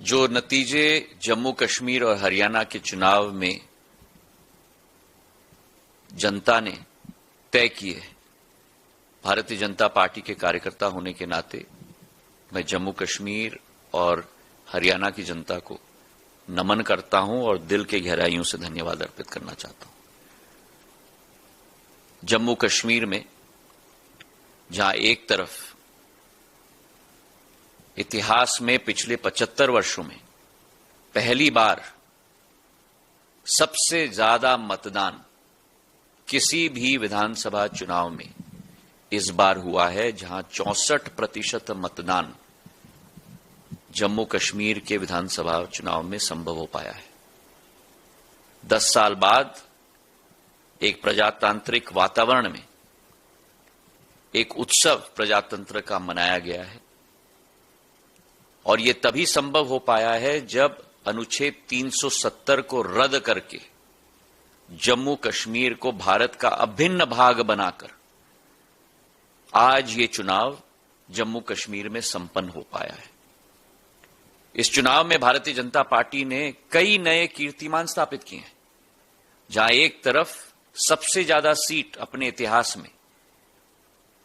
जो नतीजे जम्मू कश्मीर और हरियाणा के चुनाव में जनता ने तय किए, भारतीय जनता पार्टी के कार्यकर्ता होने के नाते मैं जम्मू कश्मीर और हरियाणा की जनता को नमन करता हूं और दिल के गहराइयों से धन्यवाद अर्पित करना चाहता हूं। जम्मू कश्मीर में जहां एक तरफ इतिहास में पिछले 75 वर्षों में पहली बार सबसे ज्यादा मतदान किसी भी विधानसभा चुनाव में इस बार हुआ है, जहां 64% मतदान जम्मू कश्मीर के विधानसभा चुनाव में संभव हो पाया है। 10 साल बाद एक प्रजातांत्रिक वातावरण में एक उत्सव प्रजातंत्र का मनाया गया है और यह तभी संभव हो पाया है जब अनुच्छेद 370 को रद्द करके जम्मू कश्मीर को भारत का अभिन्न भाग बनाकर आज ये चुनाव जम्मू कश्मीर में संपन्न हो पाया है। इस चुनाव में भारतीय जनता पार्टी ने कई नए कीर्तिमान स्थापित किए हैं, जहां एक तरफ सबसे ज्यादा सीट अपने इतिहास में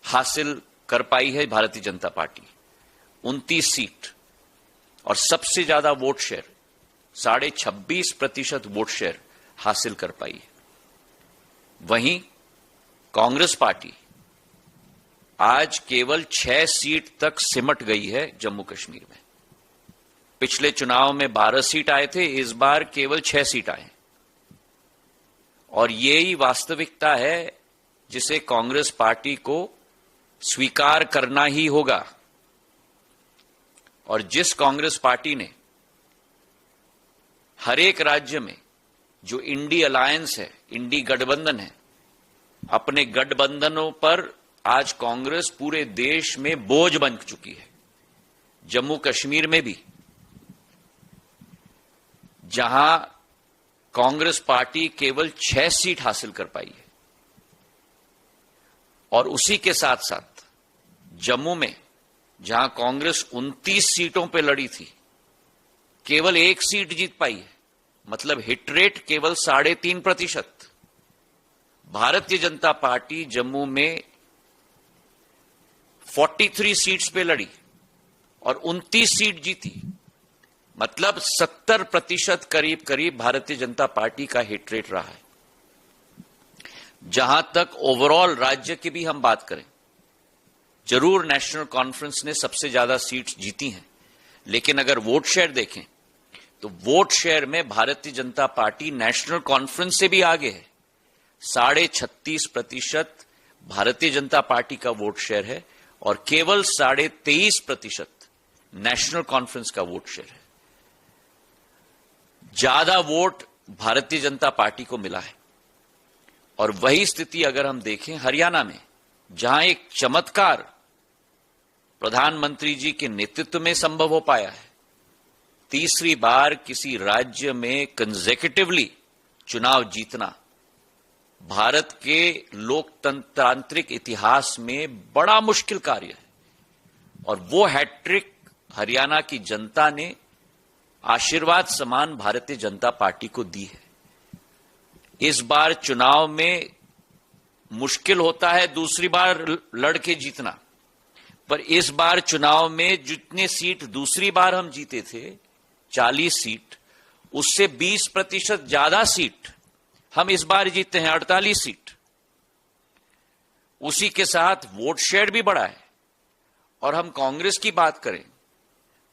हासिल कर पाई है भारतीय जनता पार्टी, 29 सीट, और सबसे ज्यादा वोट शेयर 26.5% वोट शेयर हासिल कर पाई है। वहीं कांग्रेस पार्टी आज केवल 6 सीट तक सिमट गई है जम्मू कश्मीर में। पिछले चुनाव में 12 सीट आए थे, इस बार केवल 6 सीट आए और यही वास्तविकता है जिसे कांग्रेस पार्टी को स्वीकार करना ही होगा। और जिस कांग्रेस पार्टी ने हर एक राज्य में जो इंडी अलायंस है, इंडी गठबंधन है, अपने गठबंधनों पर आज कांग्रेस पूरे देश में बोझ बन चुकी है। जम्मू कश्मीर में भी जहां कांग्रेस पार्टी केवल 6 सीट हासिल कर पाई है और उसी के साथ साथ जम्मू में जहां कांग्रेस 29 सीटों पे लड़ी थी, केवल 1 सीट जीत पाई है, मतलब हिट रेट केवल 3.5%। भारतीय जनता पार्टी जम्मू में 43 सीट्स पे लड़ी और 29 सीट जीती, मतलब 70% करीब करीब भारतीय जनता पार्टी का हिट रेट रहा है। जहां तक ओवरऑल राज्य की भी हम बात करें, जरूर नेशनल कॉन्फ्रेंस ने सबसे ज्यादा सीट्स जीती हैं, लेकिन अगर वोट शेयर देखें तो वोट शेयर में Bharatiya Janata party national conference से भी आगे है। 36.5% भारतीय जनता पार्टी का वोट शेयर है और केवल 23.5% नेशनल कॉन्फ्रेंस का वोट शेयर है। ज्यादा वोट भारतीय जनता पार्टी को मिला है। और वही स्थिति अगर हम देखें हरियाणा में, जहां एक चमत्कार प्रधानमंत्री जी के नेतृत्व में संभव हो पाया है, तीसरी बार किसी राज्य में कंसेक्यूटिवली चुनाव जीतना भारत के लोकतांत्रिक इतिहास में बड़ा मुश्किल कार्य है और वो हैट्रिक हरियाणा की जनता ने आशीर्वाद समान भारतीय जनता पार्टी को दी है। इस बार चुनाव में मुश्किल होता है दूसरी बार लड़के जीतना, पर इस बार चुनाव में जितने सीट दूसरी बार हम जीते थे 40 सीट, उससे 20% ज्यादा सीट हम इस बार जीते हैं, 48 सीट। उसी के साथ वोट शेयर भी बढ़ा है। और हम कांग्रेस की बात करें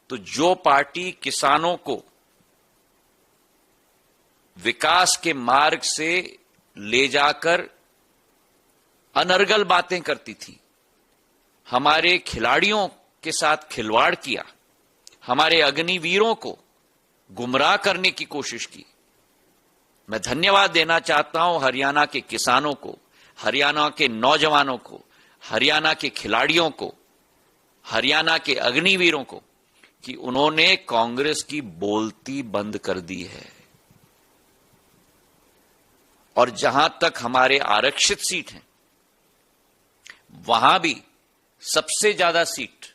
तो जो पार्टी किसानों को विकास के मार्ग से ले जाकर अनर्गल बातें करती थी, हमारे खिलाड़ियों के साथ खिलवाड़ किया, हमारे अग्निवीरों को गुमराह करने की कोशिश की, मैं धन्यवाद देना चाहता हूं हरियाणा के किसानों को, हरियाणा के नौजवानों को, हरियाणा के खिलाड़ियों को, हरियाणा के अग्निवीरों को कि उन्होंने कांग्रेस की बोलती बंद कर दी है। और जहां तक हमारे आरक्षित सीट हैं, वहां भी सबसे ज्यादा सीट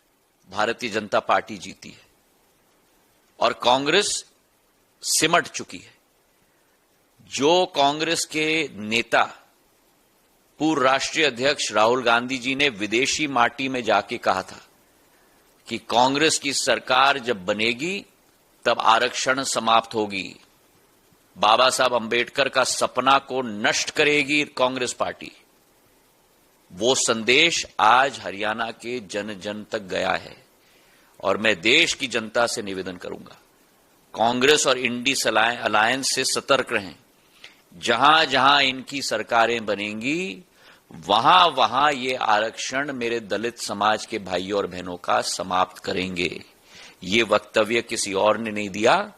भारतीय जनता पार्टी जीती है और कांग्रेस सिमट चुकी है। जो कांग्रेस के नेता पूर्व राष्ट्रीय अध्यक्ष राहुल गांधी जी ने विदेशी माटी में जाके कहा था कि कांग्रेस की सरकार जब बनेगी तब आरक्षण समाप्त होगी, बाबा साहब अंबेडकर का सपना को नष्ट करेगी कांग्रेस पार्टी, वो संदेश आज हरियाणा के जन जन तक गया है। और मैं देश की जनता से निवेदन करूंगा, कांग्रेस और इंडी अलायंस से सतर्क रहें। जहां जहां इनकी सरकारें बनेंगी वहां वहां ये आरक्षण मेरे दलित समाज के भाइयों और बहनों का समाप्त करेंगे। ये वक्तव्य किसी और ने नहीं दिया,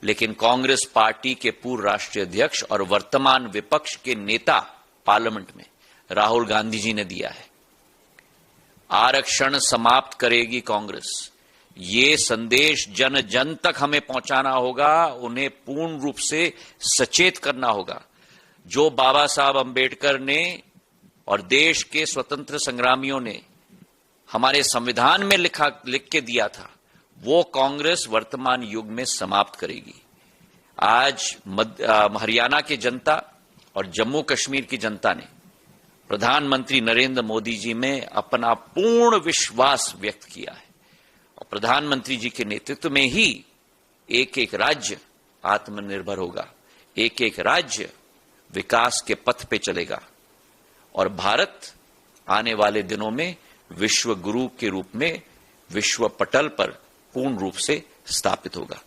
लेकिन कांग्रेस पार्टी के पूर्व राष्ट्रीय अध्यक्ष और वर्तमान विपक्ष के नेता पार्लियामेंट में राहुल गांधी जी ने दिया है। आरक्षण समाप्त करेगी कांग्रेस, ये संदेश जन जन तक हमें पहुंचाना होगा, उन्हें पूर्ण रूप से सचेत करना होगा। जो बाबा साहब अंबेडकर ने और देश के स्वतंत्र संग्रामियों ने हमारे संविधान में लिख के दिया था, वो कांग्रेस वर्तमान युग में समाप्त करेगी। आज हरियाणा की जनता और जम्मू कश्मीर की जनता ने प्रधानमंत्री नरेंद्र मोदी जी में अपना पूर्ण विश्वास व्यक्त किया है और प्रधानमंत्री जी के नेतृत्व में ही एक एक राज्य आत्मनिर्भर होगा, एक एक राज्य विकास के पथ पे चलेगा और भारत आने वाले दिनों में विश्व गुरु के रूप में विश्व पटल पर पूर्ण रूप से स्थापित होगा।